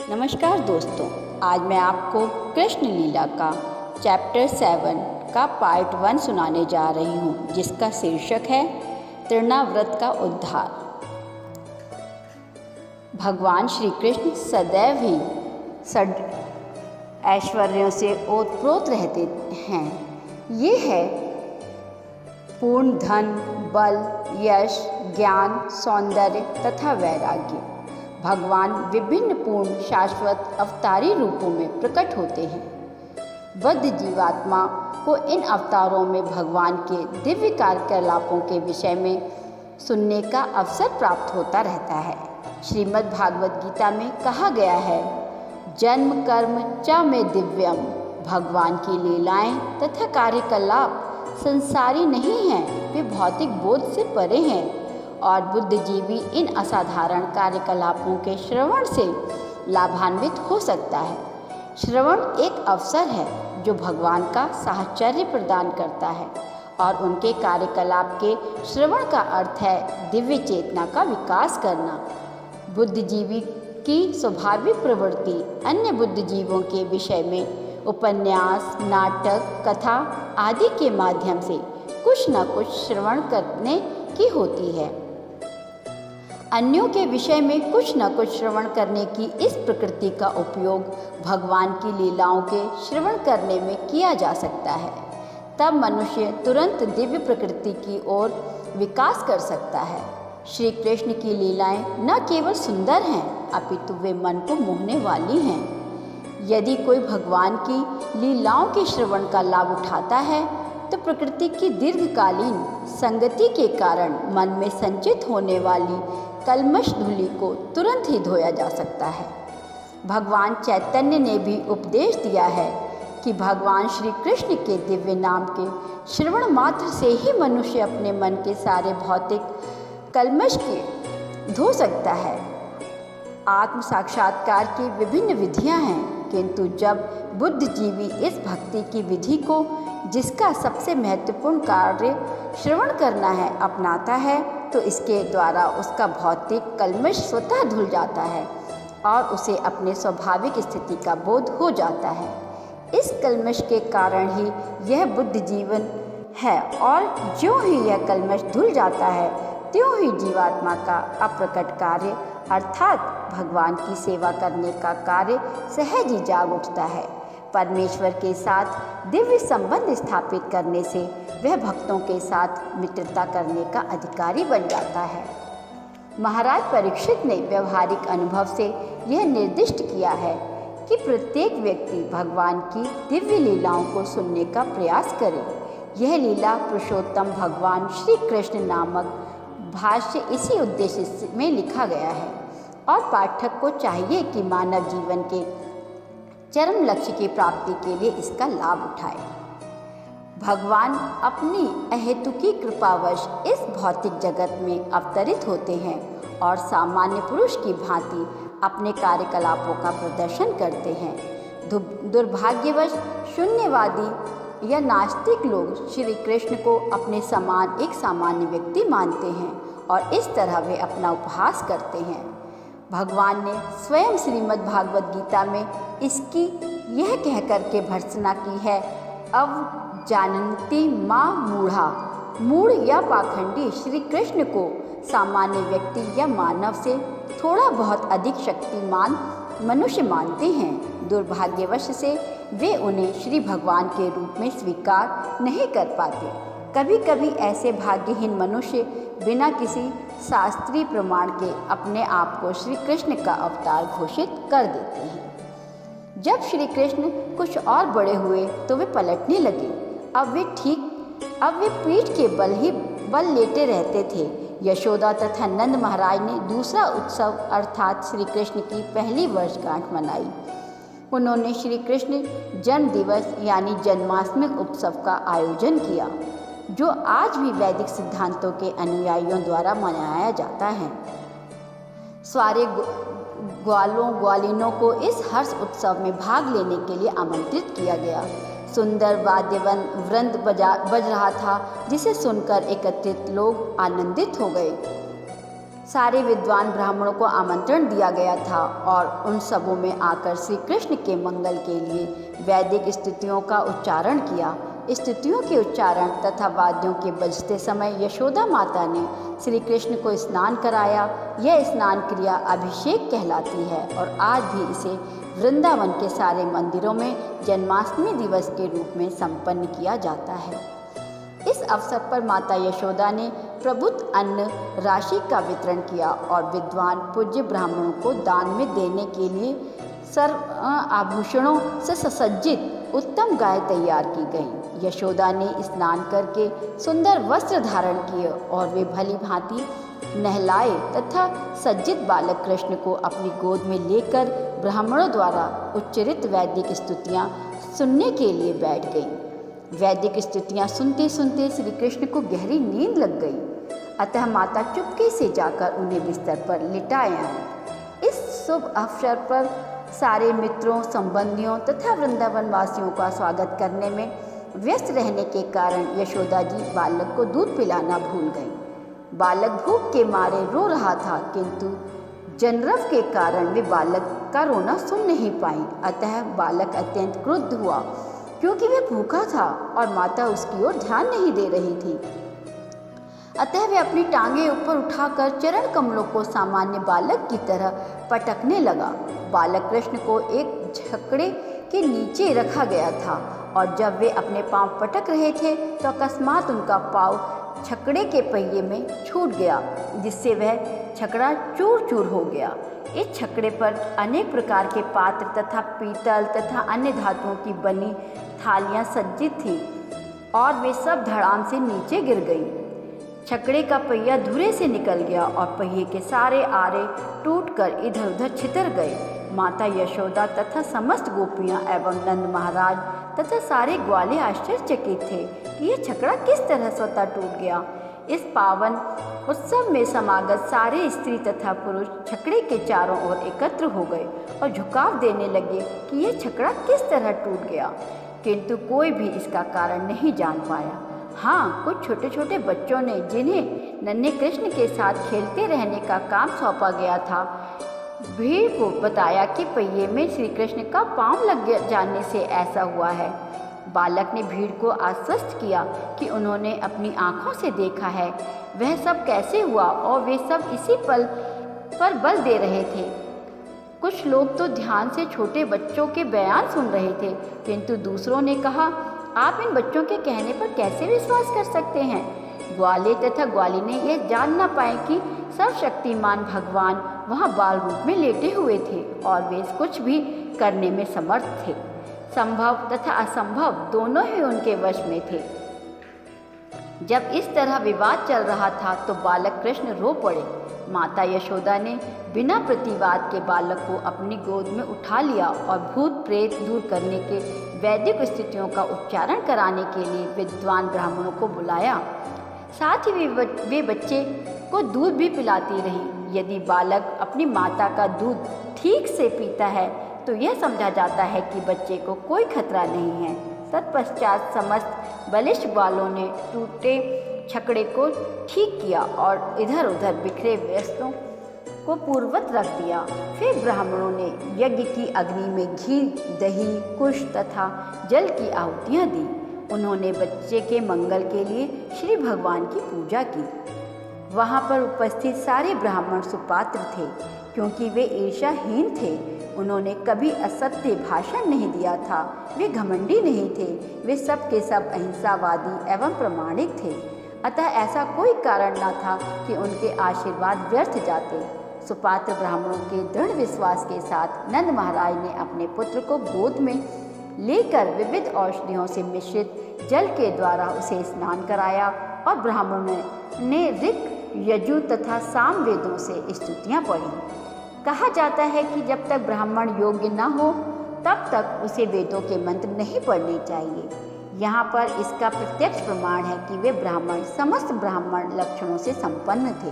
नमस्कार दोस्तों, आज मैं आपको कृष्ण लीला का चैप्टर 7 का पार्ट 1 सुनाने जा रही हूँ, जिसका शीर्षक है तृणाव्रत का उद्धार। भगवान श्री कृष्ण सदैव ही षड ऐश्वर्यों से ओतप्रोत रहते हैं। ये है पूर्ण धन, बल, यश, ज्ञान, सौंदर्य तथा वैराग्य। भगवान विभिन्न पूर्ण शाश्वत अवतारी रूपों में प्रकट होते हैं। बद्ध जीवात्मा को इन अवतारों में भगवान के दिव्य कार्यकलापों के विषय में सुनने का अवसर प्राप्त होता रहता है। श्रीमद् भागवत गीता में कहा गया है, जन्म कर्म च में दिव्यम। भगवान की लीलाएं तथा कार्यकलाप संसारी नहीं हैं, वे भौतिक बोध से परे हैं और बुद्धिजीवी इन असाधारण कार्यकलापों के श्रवण से लाभान्वित हो सकता है। श्रवण एक अवसर है जो भगवान का साहचर्य प्रदान करता है और उनके कार्यकलाप के श्रवण का अर्थ है दिव्य चेतना का विकास करना। बुद्धिजीवी की स्वाभाविक प्रवृत्ति अन्य बुद्धिजीवों के विषय में उपन्यास, नाटक, कथा आदि के माध्यम से कुछ न कुछ श्रवण करने की होती है। अन्यों के विषय में कुछ न कुछ श्रवण करने की इस प्रकृति का उपयोग भगवान की लीलाओं के श्रवण करने में किया जा सकता है। तब मनुष्य तुरंत दिव्य प्रकृति की ओर विकास कर सकता है। श्री कृष्ण की लीलाएं न केवल सुंदर हैं, अपितु वे मन को मोहने वाली हैं। यदि कोई भगवान की लीलाओं के श्रवण का लाभ उठाता है तो प्रकृति की दीर्घकालीन संगति के कारण मन में संचित होने वाली कल्मश धूलि को तुरंत ही धोया जा सकता है। भगवान चैतन्य ने भी उपदेश दिया है कि भगवान श्री कृष्ण के दिव्य नाम के श्रवण मात्र से ही मनुष्य अपने मन के सारे भौतिक कल्मश के धो सकता है। आत्म साक्षात्कार की विभिन्न विधियां हैं, किंतु जब बुद्धिजीवी इस भक्ति की विधि को, जिसका सबसे महत्वपूर्ण कार्य श्रवण करना है, अपनाता है तो इसके द्वारा उसका भौतिक कल्मश स्वतः धुल जाता है और उसे अपने स्वाभाविक स्थिति का बोध हो जाता है। इस कल्मश के कारण ही यह बुद्ध जीवन है और ज्यों ही यह कल्मश धुल जाता है त्यों ही जीवात्मा का अप्रकट कार्य अर्थात भगवान की सेवा करने का कार्य सहज ही जाग उठता है। परमेश्वर के साथ दिव्य संबंध स्थापित करने से वह भक्तों के साथ मित्रता करने का अधिकारी बन जाता है। महाराज परीक्षित ने व्यवहारिक अनुभव से यह निर्दिष्ट किया है कि प्रत्येक व्यक्ति भगवान की दिव्य लीलाओं को सुनने का प्रयास करे। यह लीला पुरुषोत्तम भगवान श्री कृष्ण नामक भाष्य इसी उद्देश्य में लिखा गया है और पाठक को चाहिए कि मानव जीवन के चरम लक्ष्य की प्राप्ति के लिए इसका लाभ उठाए। भगवान अपनी अहेतुकी कृपावश इस भौतिक जगत में अवतरित होते हैं और सामान्य पुरुष की भांति अपने कार्यकलापों का प्रदर्शन करते हैं। दुर्भाग्यवश शून्यवादी या नास्तिक लोग श्री कृष्ण को अपने समान एक सामान्य व्यक्ति मानते हैं और इस तरह वे अपना उपहास करते हैं। भगवान ने स्वयं श्रीमद् भागवत गीता में इसकी यह कहकर के भर्त्सना की है, अब जानन्ति माँ मूढ़ा। मूढ़ या पाखंडी श्री कृष्ण को सामान्य व्यक्ति या मानव से थोड़ा बहुत अधिक शक्तिमान मनुष्य मानते हैं। दुर्भाग्यवश से वे उन्हें श्री भगवान के रूप में स्वीकार नहीं कर पाते। कभी कभी ऐसे भाग्यहीन मनुष्य बिना किसी शास्त्रीय प्रमाण के अपने आप को श्री कृष्ण का अवतार घोषित कर देते हैं। जब श्री कृष्ण कुछ और बड़े हुए तो वे पलटने लगे। अब वे पीठ के बल लेटे रहते थे। यशोदा तथा नंद महाराज ने दूसरा उत्सव अर्थात श्री कृष्ण की पहली वर्षगांठ मनाई। उन्होंने श्री कृष्ण जन्म दिवस यानी जन्माष्टमी उत्सव का आयोजन किया, जो आज भी वैदिक सिद्धांतों के अनुयायियों द्वारा मनाया जाता है। सारे ग्वालिनों को इस हर्ष उत्सव में भाग लेने के लिए आमंत्रित किया गया। सुंदर वाद्य वृंद बज रहा था, जिसे सुनकर एकत्रित लोग आनंदित हो गए। सारे विद्वान ब्राह्मणों को आमंत्रण दिया गया था और उन सबों में आकर श्री कृष्ण के मंगल के लिए वैदिक स्तुतियों का उच्चारण किया। स्तुतियों के उच्चारण तथा वाद्यों के बजते समय यशोदा माता ने श्री कृष्ण को स्नान कराया। यह स्नान क्रिया अभिषेक कहलाती है और आज भी इसे वृंदावन के सारे मंदिरों में जन्माष्टमी दिवस के रूप में संपन्न किया जाता है। इस अवसर पर माता यशोदा ने प्रभुत अन्न राशि का वितरण किया और विद्वान पूज्य ब्राह्मणों को दान में देने के लिए सर्व आभूषणों से सुसज्जित उत्तम गाय तैयार की गई। यशोदा ने स्नान करके सुंदर वस्त्र धारण किए और वे भली भांति नहलाए तथा सज्जित बालक कृष्ण को अपनी गोद में लेकर ब्राह्मणों द्वारा उच्चरित वैदिक स्तुतियाँ सुनने के लिए बैठ गई। वैदिक स्तुतियाँ सुनते सुनते श्री कृष्ण को गहरी नींद लग गई। अतः माता चुपके से जाकर उन्हें बिस्तर पर लिटाया। इस शुभ अवसर पर सारे मित्रों, संबंधियों तथा वृंदावन वासियों का स्वागत करने में व्यस्त रहने के कारण यशोदा जी बालक को दूध पिलाना भूल गई। बालक भूख के मारे रो रहा था, किंतु जनरव के कारण वे बालक का रोना सुन नहीं पाई। अतः बालक अत्यंत क्रुद्ध हुआ, क्योंकि वह भूखा था और माता उसकी ओर ध्यान नहीं दे रही थी। अतः वह अपनी टांगें ऊपर उठाकर चरण कमलों को सामान्य बालक की तरह पटकने लगा। बालक कृष्ण को एक छकड़े के नीचे रखा गया था और जब वे अपने पांव पटक रहे थे तो अकस्मात उनका पांव छकड़े के पहिए में छूट गया, जिससे वह छकड़ा चूर चूर हो गया। इस छकड़े पर अनेक प्रकार के पात्र तथा पीतल तथा अन्य धातुओं की बनी थालियां सज्जित थीं और वे सब धड़ाम से नीचे गिर गईं। छकड़े का पहिया धुरे से निकल गया और पहिए के सारे आरे टूटकर इधर उधर छितर गए। माता यशोदा तथा समस्त गोपियां एवं नंद महाराज तथा सारे ग्वाले आश्चर्यचकित थे कि यह छकड़ा किस तरह स्वतः टूट गया। इस पावन उत्सव में समागत सारे स्त्री तथा पुरुष छकड़े के चारों ओर एकत्र हो गए और झुकाव देने लगे कि यह छकड़ा किस तरह टूट गया, किंतु कोई भी इसका कारण नहीं जान पाया। हाँ, कुछ छोटे छोटे बच्चों ने, जिन्हें नन्हे कृष्ण के साथ खेलते रहने का काम सौंपा गया था, भीड़ को बताया कि पहिए में श्री कृष्ण का पांव लग जाने से ऐसा हुआ है। बालक ने भीड़ को आश्वस्त किया कि उन्होंने अपनी आंखों से देखा है वह सब कैसे हुआ और वे सब इसी पल पर बल दे रहे थे। कुछ लोग तो ध्यान से छोटे बच्चों के बयान सुन रहे थे, किंतु दूसरों ने कहा, आप इन बच्चों के कहने पर कैसे विश्वास कर सकते हैं। ग्वाले तथा ग्वालिनी यह जान न पाए कि सर्वशक्तिमान भगवान वहाँ बाल रूप में लेटे हुए थे और वे कुछ भी करने में समर्थ थे। संभव तथा असंभव दोनों ही उनके वश में थे। जब इस तरह विवाद चल रहा था तो बालक कृष्ण रो पड़े। माता यशोदा ने बिना प्रतिवाद के बालक को अपनी गोद में उठा लिया और भूत प्रेत दूर करने के वैदिक स्थितियों का उच्चारण कराने के लिए विद्वान ब्राह्मणों को बुलाया। साथ ही वे बच्चे को दूध भी पिलाती रही। यदि बालक अपनी माता का दूध ठीक से पीता है तो यह समझा जाता है कि बच्चे को कोई खतरा नहीं है। तत्पश्चात समस्त बलिष्ठ बालों ने टूटे छकड़े को ठीक किया और इधर उधर बिखरे वस्तुओं को पूर्ववत रख दिया। फिर ब्राह्मणों ने यज्ञ की अग्नि में घी, दही, कुश तथा जल की आहुतियाँ दी। उन्होंने बच्चे के मंगल के लिए श्री भगवान की पूजा की। वहाँ पर उपस्थित सारे ब्राह्मण सुपात्र थे, क्योंकि वे ईर्ष्याहीन थे। उन्होंने कभी असत्य भाषण नहीं दिया था, वे घमंडी नहीं थे, वे सब के सब अहिंसावादी एवं प्रामाणिक थे। अतः ऐसा कोई कारण न था कि उनके आशीर्वाद व्यर्थ जाते। सुपात्र ब्राह्मणों के दृढ़ विश्वास के साथ नंद महाराज ने अपने पुत्र को गोद में लेकर विविध औषधियों से मिश्रित जल के द्वारा उसे स्नान कराया और ब्राह्मणों ने ऋक, यजु तथा साम वेदों से स्तुतियाँ पढ़ी। कहा जाता है कि जब तक ब्राह्मण योग्य न हो तब तक उसे वेदों के मंत्र नहीं पढ़ने चाहिए। यहाँ पर इसका प्रत्यक्ष प्रमाण है कि वे ब्राह्मण समस्त ब्राह्मण लक्षणों से संपन्न थे।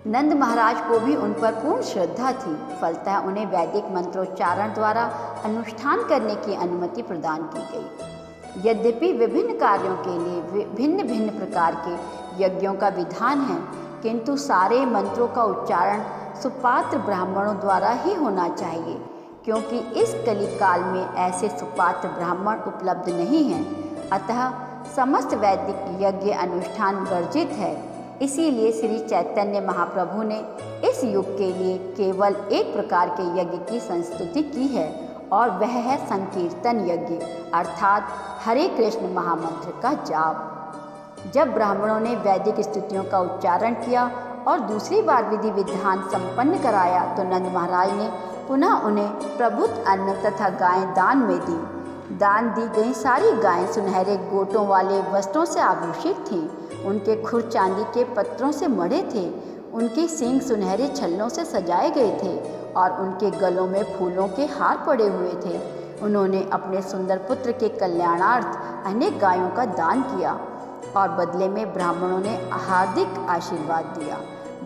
नंद महाराज को भी उन पर पूर्ण श्रद्धा थी, फलतः उन्हें वैदिक मंत्रोच्चारण द्वारा अनुष्ठान करने की अनुमति प्रदान की गई। यद्यपि विभिन्न कार्यों के लिए भिन्न भिन्न प्रकार के यज्ञों का विधान है, किंतु सारे मंत्रों का उच्चारण सुपात्र ब्राह्मणों द्वारा ही होना चाहिए, क्योंकि इस कलिकाल में ऐसे सुपात्र ब्राह्मण उपलब्ध नहीं हैं। अतः समस्त वैदिक यज्ञ अनुष्ठान वर्जित है। इसीलिए श्री चैतन्य महाप्रभु ने इस युग के लिए केवल एक प्रकार के यज्ञ की संस्तुति की है, और वह है संकीर्तन यज्ञ, अर्थात हरे कृष्ण महामंत्र का जाप। जब ब्राह्मणों ने वैदिक स्तुतियों का उच्चारण किया और दूसरी बार विधि विधान संपन्न कराया, तो नंद महाराज ने पुनः उन्हें प्रभुत अन्न तथा गायें दान में दी। दान दी गई सारी गायें सुनहरे गोटों वाले वस्त्रों से आभूषित थीं। उनके खुर चांदी के पत्रों से मढ़े थे, उनके सींग सुनहरे छल्लों से सजाए गए थे और उनके गलों में फूलों के हार पड़े हुए थे। उन्होंने अपने सुंदर पुत्र के कल्याणार्थ अनेक गायों का दान किया और बदले में ब्राह्मणों ने हार्दिक आशीर्वाद दिया।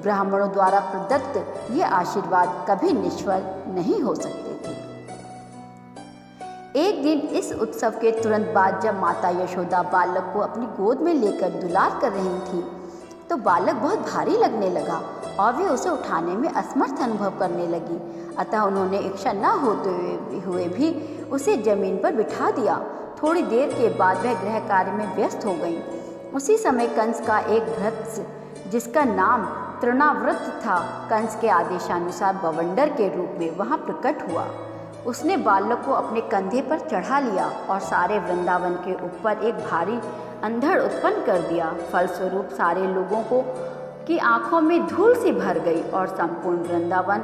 ब्राह्मणों द्वारा प्रदत्त ये आशीर्वाद कभी निष्फल नहीं हो सकते थे। एक दिन इस उत्सव के तुरंत बाद जब माता यशोदा बालक को अपनी गोद में लेकर दुलार कर रही थी, तो बालक बहुत भारी लगने लगा और वे उसे उठाने में असमर्थ अनुभव करने लगी। अतः उन्होंने इच्छा न होते हुए भी उसे जमीन पर बिठा दिया। थोड़ी देर के बाद वह गृह कार्य में व्यस्त हो गई। उसी समय कंस का एक भृत्य, जिसका नाम तृणाव्रत था, कंस के आदेशानुसार बवंडर के रूप में वहां प्रकट हुआ। उसने बालक को अपने कंधे पर चढ़ा लिया और सारे वृंदावन के ऊपर एक भारी अंधड़ उत्पन्न कर दिया। फलस्वरूप सारे लोगों को की आंखों में धूल सी भर गई और संपूर्ण वृंदावन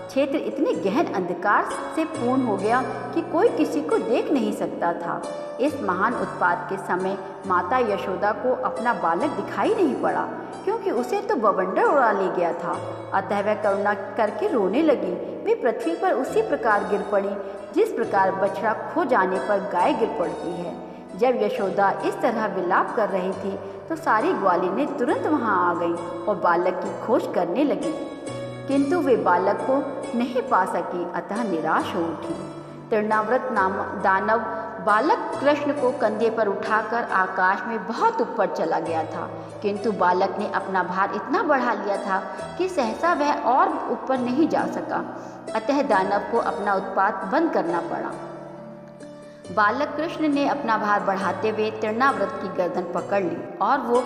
क्षेत्र इतने गहन अंधकार से पूर्ण हो गया कि कोई किसी को देख नहीं सकता था। इस महान उत्पात के समय माता यशोदा को अपना बालक दिखाई नहीं पड़ा, क्योंकि उसे तो बवंडर उड़ा ले गया था। अतः वह करुणा करके रोने लगी। वे पृथ्वी पर उसी प्रकार गिर पड़ी जिस प्रकार बछड़ा खो जाने पर गाय गिर पड़ती है। जब यशोदा इस तरह विलाप कर रही थी, तो सारी ग्वालिनें तुरंत वहां आ गईं और बालक की खोज करने लगी, किंतु वे बालक को नहीं पा सकी। अतः निराश हो उठी। तृणाव्रत नाम दानव बालक कृष्ण को कंधे पर उठाकर आकाश में बहुत ऊपर चला गया था, किंतु बालक ने अपना भार इतना बढ़ा लिया था कि सहसा वह और ऊपर नहीं जा सका। अतः दानव को अपना उत्पात बंद करना पड़ा। बालक कृष्ण ने अपना भार बढ़ाते हुए तृणाव्रत की गर्दन पकड़ ली और वो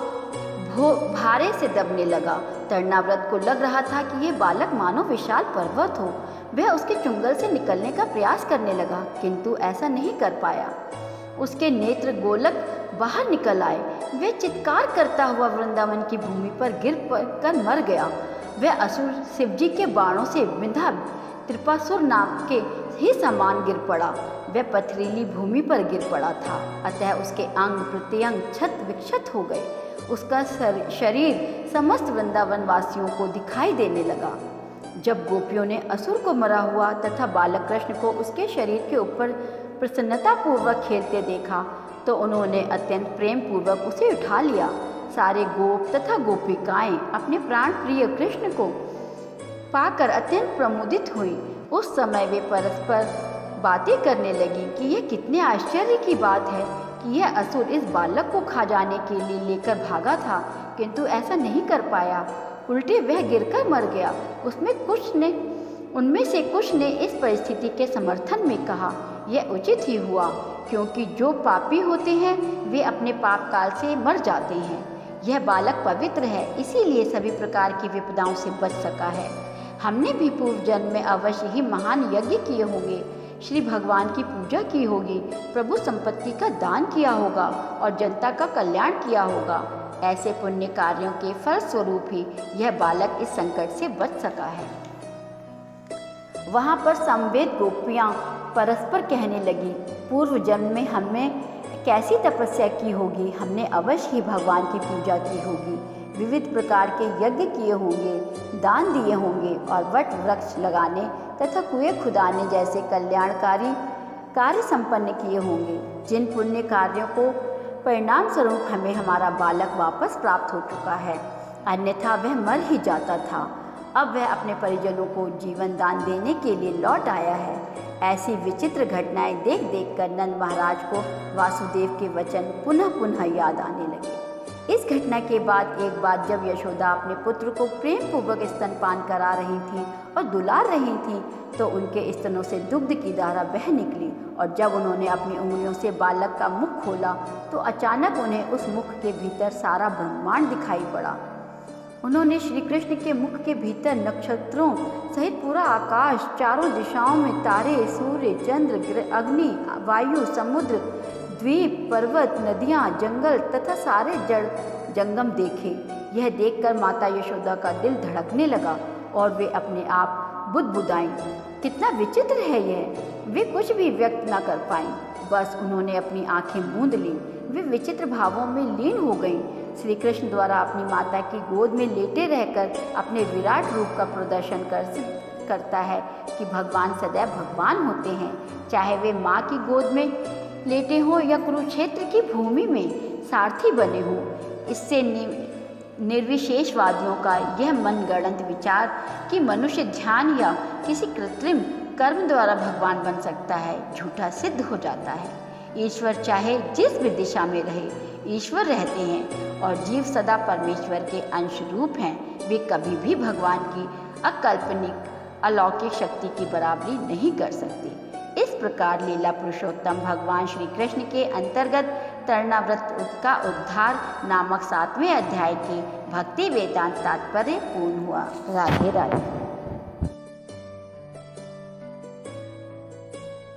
भारे से दबने लगा। तृणाव्रत को लग रहा था कि ये बालक मानो विशाल पर्वत हो। वह उसके चुंगल से निकलने का प्रयास करने लगा, किंतु ऐसा नहीं कर पाया। उसके नेत्र गोलक बाहर निकल आए। वह चित्कार करता हुआ वृंदावन की भूमि पर गिर कर मर गया। वह असुर शिवजी के बाणों से बिंधा त्रिपासुर नाम के ही समान गिर पड़ा। वह पथरीली भूमि पर गिर पड़ा था, अतः उसके अंग प्रत्यंग क्षत विक्षत हो गए। उसका शरीर समस्त वृंदावन वासियों को दिखाई देने लगा। जब गोपियों ने असुर को मरा हुआ तथा बालक कृष्ण को उसके शरीर के ऊपर प्रसन्नतापूर्वक खेलते देखा, तो उन्होंने अत्यंत प्रेम पूर्वक उसे उठा लिया। सारे गोप तथा गोपिकाएं अपने प्राण प्रिय कृष्ण को पाकर अत्यंत प्रमुदित हुई। उस समय वे परस्पर बातें करने लगी कि यह कितने आश्चर्य की बात है कि यह असुर इस बालक को खा जाने के लिए लेकर भागा था, किंतु ऐसा नहीं कर पाया। उल्टे वह गिरकर मर गया। उनमें से कुछ ने इस परिस्थिति के समर्थन में कहा, यह उचित ही हुआ, क्योंकि जो पापी होते हैं वे अपने पाप काल से मर जाते हैं। यह बालक पवित्र है, इसीलिए सभी प्रकार की विपदाओं से बच सका है। हमने भी पूर्व जन्म में अवश्य ही महान यज्ञ किए होंगे, श्री भगवान की पूजा की होगी, प्रभु संपत्ति का दान किया होगा और जनता का कल्याण किया होगा। ऐसे पुण्य कार्यों के फल स्वरूप ही यह बालक इस संकट से बच सका है। वहाँ पर समवेत गोपियाँ परस्पर कहने लगी, पूर्व जन्म में हमने कैसी तपस्या की होगी, हमने अवश्य ही भगवान की पूजा की होगी, विविध प्रकार के यज्ञ किए होंगे, दान दिए होंगे और वट वृक्ष लगाने तथा कुएं खुदाने जैसे कल्याणकारी कार्य संपन्न किए होंगे, जिन पुण्य कार्यों को परिणाम स्वरूप हमें हमारा बालक वापस प्राप्त हो चुका है, अन्यथा वह मर ही जाता था। अब वह अपने परिजनों को जीवन दान देने के लिए लौट आया है। ऐसी विचित्र घटनाएं देख देख कर नंद महाराज को वासुदेव के वचन पुनः पुनः याद आने लगे। इस घटना के बाद एक बार जब यशोदा अपने पुत्र को प्रेम पूर्वक स्तनपान करा रही थी और दुलार रही थी तो उनके स्तनों से दुग्ध की धारा बह निकली और जब उन्होंने अपनी उंगलियों से बालक का मुख खोला तो अचानक उन्हें उस मुख के भीतर सारा ब्रह्मांड दिखाई पड़ा। उन्होंने श्री कृष्ण के मुख के भीतर नक्षत्रों सहित पूरा आकाश, चारों दिशाओं में तारे, सूर्य, चंद्र, अग्नि, वायु, समुद्र, द्वीप, पर्वत, नदियाँ, जंगल तथा सारे जड़ जंगम देखे। यह देखकर माता यशोदा का दिल धड़कने लगा और वे अपने आप बुदबुदाईं, कितना विचित्र है यह। वे कुछ भी व्यक्त न कर पाईं, बस उन्होंने अपनी आंखें मूंद लीं। वे विचित्र भावों में लीन हो गईं। श्री कृष्ण द्वारा अपनी माता की गोद में लेटे रहकर अपने विराट रूप का प्रदर्शन करता है कि भगवान सदैव भगवान होते हैं, चाहे वे माँ की गोद में लेटे हों या कुरुक्षेत्र की भूमि में सारथी बने हों। इससे निर्विशेषवादियों का यह मनगढ़ंत विचार कि मनुष्य ध्यान या किसी कृत्रिम कर्म द्वारा भगवान बन सकता है झूठा सिद्ध हो जाता है। ईश्वर चाहे जिस भी दिशा में रहे, ईश्वर रहते हैं और जीव सदा परमेश्वर के अंश रूप हैं। वे कभी भी भगवान की अकल्पनिक अलौकिक शक्ति की बराबरी नहीं कर सकते। इस प्रकार लीला पुरुषोत्तम भगवान श्री कृष्ण के अंतर्गत तृणाव्रत का उद्धार नामक 7वें अध्याय के भक्ति वेदांत तात्पर्य पूर्ण हुआ। राधे राधे।